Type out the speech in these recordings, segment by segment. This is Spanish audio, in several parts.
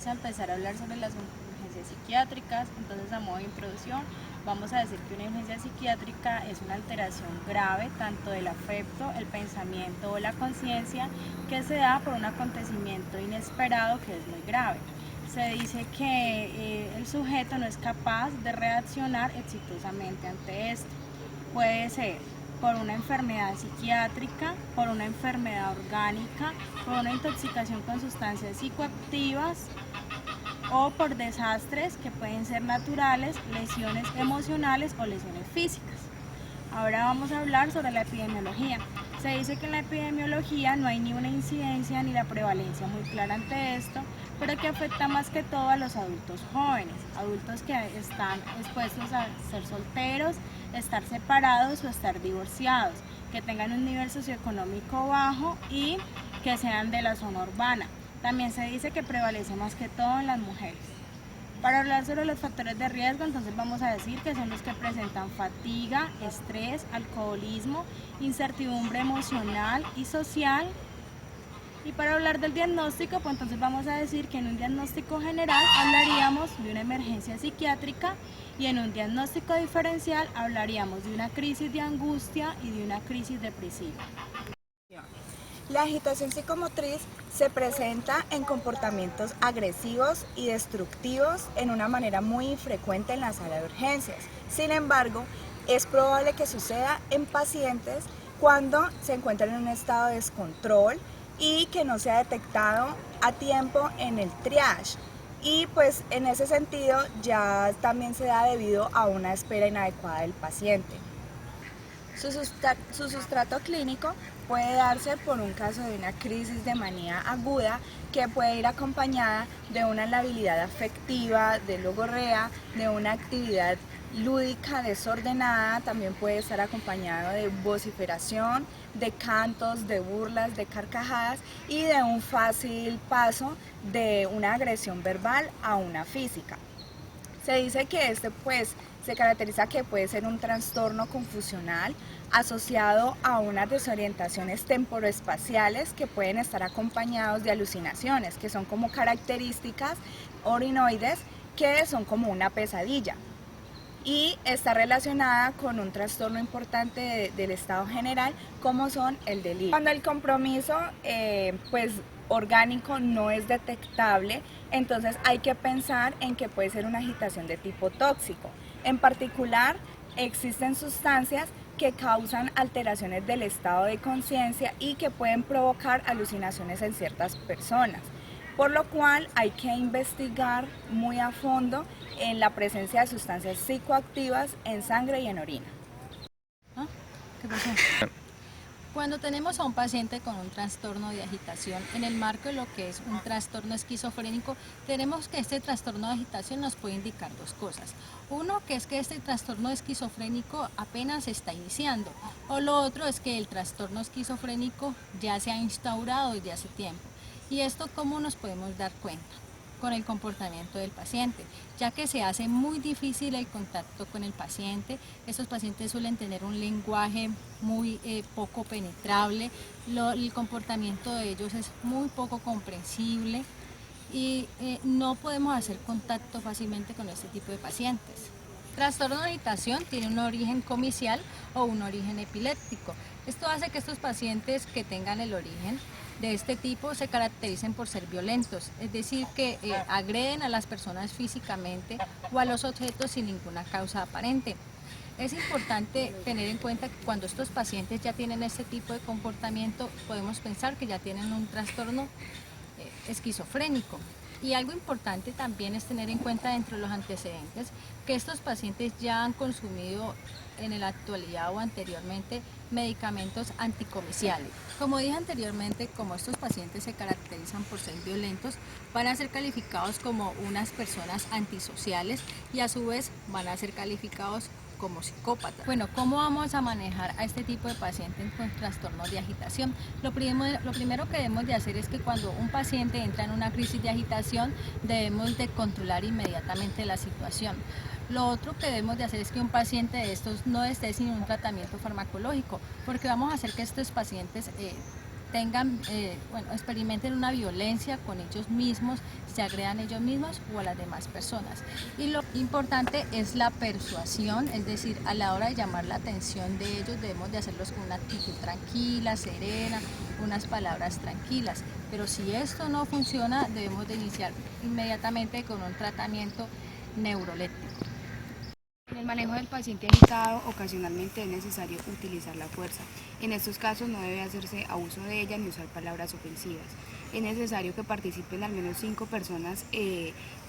a empezar a hablar sobre las urgencias psiquiátricas. Entonces, a modo de introducción, vamos a decir que una urgencia psiquiátrica es una alteración grave tanto del afecto, el pensamiento o la conciencia que se da por un acontecimiento inesperado que es muy grave. Se dice que el sujeto no es capaz de reaccionar exitosamente ante esto. Puede ser por una enfermedad psiquiátrica, por una enfermedad orgánica, por una intoxicación con sustancias psicoactivas o por desastres que pueden ser naturales, lesiones emocionales o lesiones físicas. Ahora vamos a hablar sobre la epidemiología. Se dice que en la epidemiología no hay ni una incidencia ni la prevalencia muy clara ante esto, pero que afecta más que todo a los adultos jóvenes, adultos que están expuestos a ser solteros, estar separados o estar divorciados, que tengan un nivel socioeconómico bajo y que sean de la zona urbana. También se dice que prevalece más que todo en las mujeres. Para hablar sobre los factores de riesgo, entonces vamos a decir que son los que presentan fatiga, estrés, alcoholismo, incertidumbre emocional y social. Y para hablar del diagnóstico, pues entonces vamos a decir que en un diagnóstico general hablaríamos de una emergencia psiquiátrica y en un diagnóstico diferencial hablaríamos de una crisis de angustia y de una crisis depresiva. La agitación psicomotriz se presenta en comportamientos agresivos y destructivos en una manera muy infrecuente en la sala de urgencias. Sin embargo, es probable que suceda en pacientes cuando se encuentran en un estado de descontrol y que no se ha detectado a tiempo en el triage. Y pues en ese sentido ya también se da debido a una espera inadecuada del paciente. Su sustrato clínico puede darse por un caso de una crisis de manía aguda que puede ir acompañada de una labilidad afectiva, de logorrea, de una actividad lúdica desordenada, también puede estar acompañado de vociferación, de cantos, de burlas, de carcajadas y de un fácil paso de una agresión verbal a una física. Se dice que se caracteriza que puede ser un trastorno confusional asociado a unas desorientaciones temporoespaciales que pueden estar acompañados de alucinaciones, que son como características orinoides que son como una pesadilla. Y está relacionada con un trastorno importante del estado general, como son el delirio. Cuando el compromiso orgánico no es detectable, entonces hay que pensar en que puede ser una agitación de tipo tóxico. En particular, existen sustancias que causan alteraciones del estado de conciencia y que pueden provocar alucinaciones en ciertas personas, por lo cual hay que investigar muy a fondo en la presencia de sustancias psicoactivas en sangre y en orina. ¿Qué pasó? Cuando tenemos a un paciente con un trastorno de agitación, en el marco de lo que es un trastorno esquizofrénico, tenemos que este trastorno de agitación nos puede indicar dos cosas. Uno, que es que este trastorno esquizofrénico apenas se está iniciando, o lo otro es que el trastorno esquizofrénico ya se ha instaurado desde hace tiempo. ¿Y esto cómo nos podemos dar cuenta? Con el comportamiento del paciente, ya que se hace muy difícil el contacto con el paciente. Estos pacientes suelen tener un lenguaje muy poco penetrable, el comportamiento de ellos es muy poco comprensible y no podemos hacer contacto fácilmente con este tipo de pacientes. Trastorno de agitación tiene un origen comicial o un origen epiléptico. Esto hace que estos pacientes que tengan el origen de este tipo se caractericen por ser violentos, es decir, que agreden a las personas físicamente o a los objetos sin ninguna causa aparente. Es importante tener en cuenta que cuando estos pacientes ya tienen este tipo de comportamiento, podemos pensar que ya tienen un trastorno esquizofrénico. Y algo importante también es tener en cuenta dentro de los antecedentes que estos pacientes ya han consumido en la actualidad o anteriormente medicamentos anticomiciales. Como dije anteriormente, como estos pacientes se caracterizan por ser violentos, van a ser calificados como unas personas antisociales y a su vez van a ser calificados como psicópatas. Bueno, ¿cómo vamos a manejar a este tipo de pacientes con trastornos de agitación? Lo primero que debemos de hacer es que cuando un paciente entra en una crisis de agitación, debemos de controlar inmediatamente la situación. Lo otro que debemos de hacer es que un paciente de estos no esté sin un tratamiento farmacológico, porque vamos a hacer que estos pacientes experimenten una violencia con ellos mismos, se agredan ellos mismos o a las demás personas. Y lo importante es la persuasión, es decir, a la hora de llamar la atención de ellos debemos de hacerlos con una actitud tranquila, serena, unas palabras tranquilas. Pero si esto no funciona, debemos de iniciar inmediatamente con un tratamiento neuroléptico. En el manejo del paciente agitado, ocasionalmente es necesario utilizar la fuerza. En estos casos no debe hacerse abuso de ella ni usar palabras ofensivas. Es necesario que participen al menos 5 personas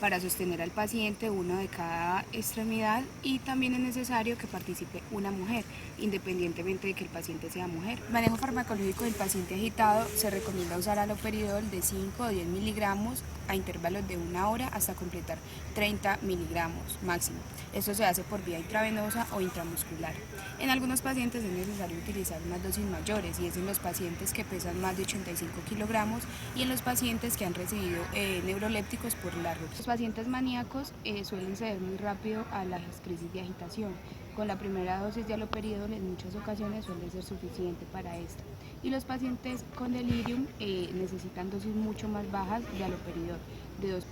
para sostener al paciente, uno de cada extremidad, y también es necesario que participe una mujer, independientemente de que el paciente sea mujer. El manejo farmacológico del paciente agitado se recomienda usar haloperidol de 5 o 10 miligramos a intervalos de 1 hora hasta completar 30 miligramos máximo. Esto se hace por vía intravenosa o intramuscular. En algunos pacientes es necesario utilizar unas dosis mayores, y es en los pacientes que pesan más de 85 kilogramos y en los pacientes que han recibido neurolépticos por largo. Los pacientes maníacos suelen ceder muy rápido a las crisis de agitación. Con la primera dosis de haloperidol en muchas ocasiones suele ser suficiente para esto. Y los pacientes con delirium necesitan dosis mucho más bajas de haloperidol, de 2.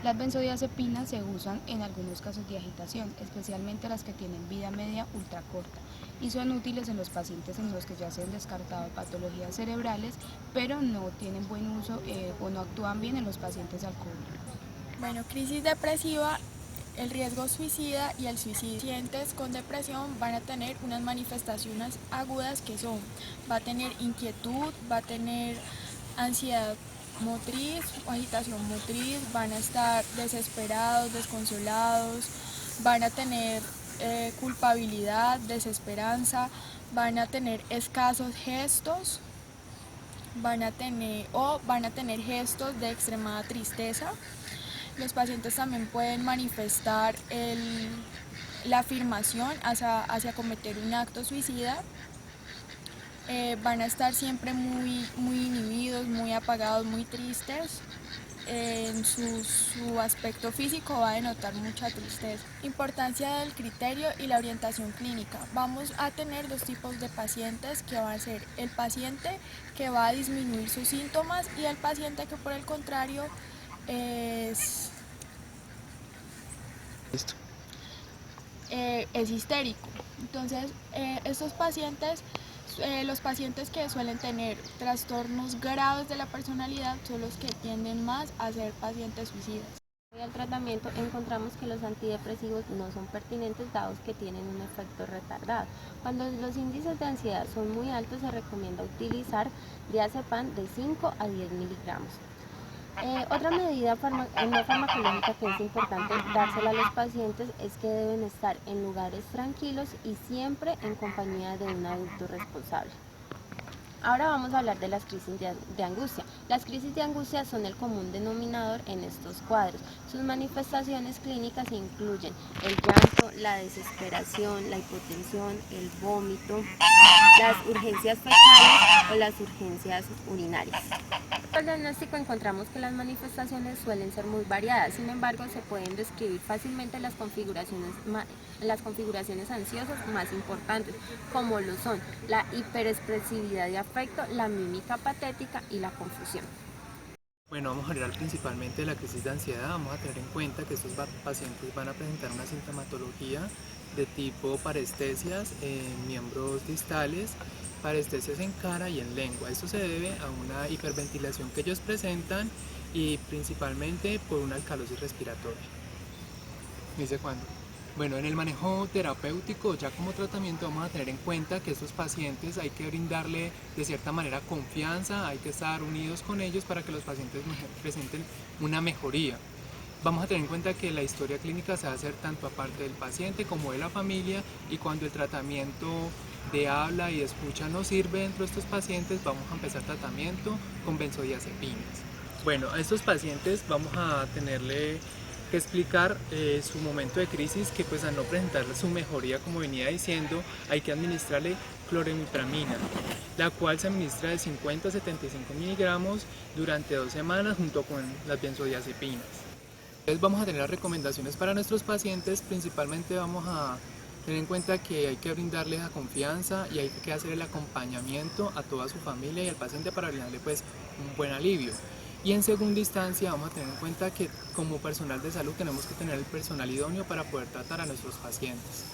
Las benzodiazepinas se usan en algunos casos de agitación, especialmente las que tienen vida media ultracorta, y son útiles en los pacientes en los que ya se han descartado patologías cerebrales, pero no tienen buen uso o no actúan bien en los pacientes alcohólicos. Bueno, crisis depresiva, el riesgo suicida y el suicidio. Pacientes con depresión van a tener unas manifestaciones agudas que son, va a tener inquietud, va a tener ansiedad motriz o agitación motriz, van a estar desesperados, desconsolados, van a tener culpabilidad, desesperanza, van a tener escasos gestos, van a tener gestos de extremada tristeza. Los pacientes también pueden manifestar la afirmación hacia cometer un acto suicida. Van a estar siempre muy inhibidos, muy apagados, muy tristes. En su aspecto físico va a denotar mucha tristeza. Importancia del criterio y la orientación clínica. Vamos a tener 2 tipos de pacientes, que va a ser el paciente que va a disminuir sus síntomas y el paciente que por el contrario es histérico. Entonces, estos pacientes, los pacientes que suelen tener trastornos graves de la personalidad son los que tienden más a ser pacientes suicidas. Al tratamiento encontramos que los antidepresivos no son pertinentes dados que tienen un efecto retardado. Cuando los índices de ansiedad son muy altos se recomienda utilizar diazepam de 5 a 10 miligramos. Otra medida no farmacológica que es importante dársela a los pacientes es que deben estar en lugares tranquilos y siempre en compañía de un adulto responsable. Ahora vamos a hablar de las crisis de angustia. Las crisis de angustia son el común denominador en estos cuadros. Sus manifestaciones clínicas incluyen el llanto, la desesperación, la hipotensión, el vómito, las urgencias fecales o las urgencias urinarias. Para el diagnóstico encontramos que las manifestaciones suelen ser muy variadas, sin embargo se pueden describir fácilmente las configuraciones ansiosas más importantes, como lo son la hiperexpresividad de afecto, la mímica patética y la confusión. Bueno, vamos a hablar principalmente de la crisis de ansiedad. Vamos a tener en cuenta que estos pacientes van a presentar una sintomatología de tipo parestesias en miembros distales, parestesias en cara y en lengua. Esto se debe a una hiperventilación que ellos presentan y principalmente por una alcalosis respiratoria. ¿Dice cuándo? Bueno, en el manejo terapéutico, ya como tratamiento, vamos a tener en cuenta que estos pacientes hay que brindarle de cierta manera confianza, hay que estar unidos con ellos para que los pacientes presenten una mejoría. Vamos a tener en cuenta que la historia clínica se va a hacer tanto aparte del paciente como de la familia, y cuando el tratamiento de habla y de escucha no sirve dentro de estos pacientes, vamos a empezar tratamiento con benzodiazepinas. Bueno, a estos pacientes vamos a tenerle que explicar su momento de crisis, que pues al no presentar su mejoría, como venía diciendo, hay que administrarle clorenipramina, la cual se administra de 50 a 75 miligramos durante 2 semanas junto con las benzodiazepinas. Entonces vamos a tener las recomendaciones para nuestros pacientes. Principalmente vamos a Ten en cuenta que hay que brindarle esa confianza y hay que hacer el acompañamiento a toda su familia y al paciente para brindarle pues un buen alivio. Y en segunda instancia vamos a tener en cuenta que como personal de salud tenemos que tener el personal idóneo para poder tratar a nuestros pacientes.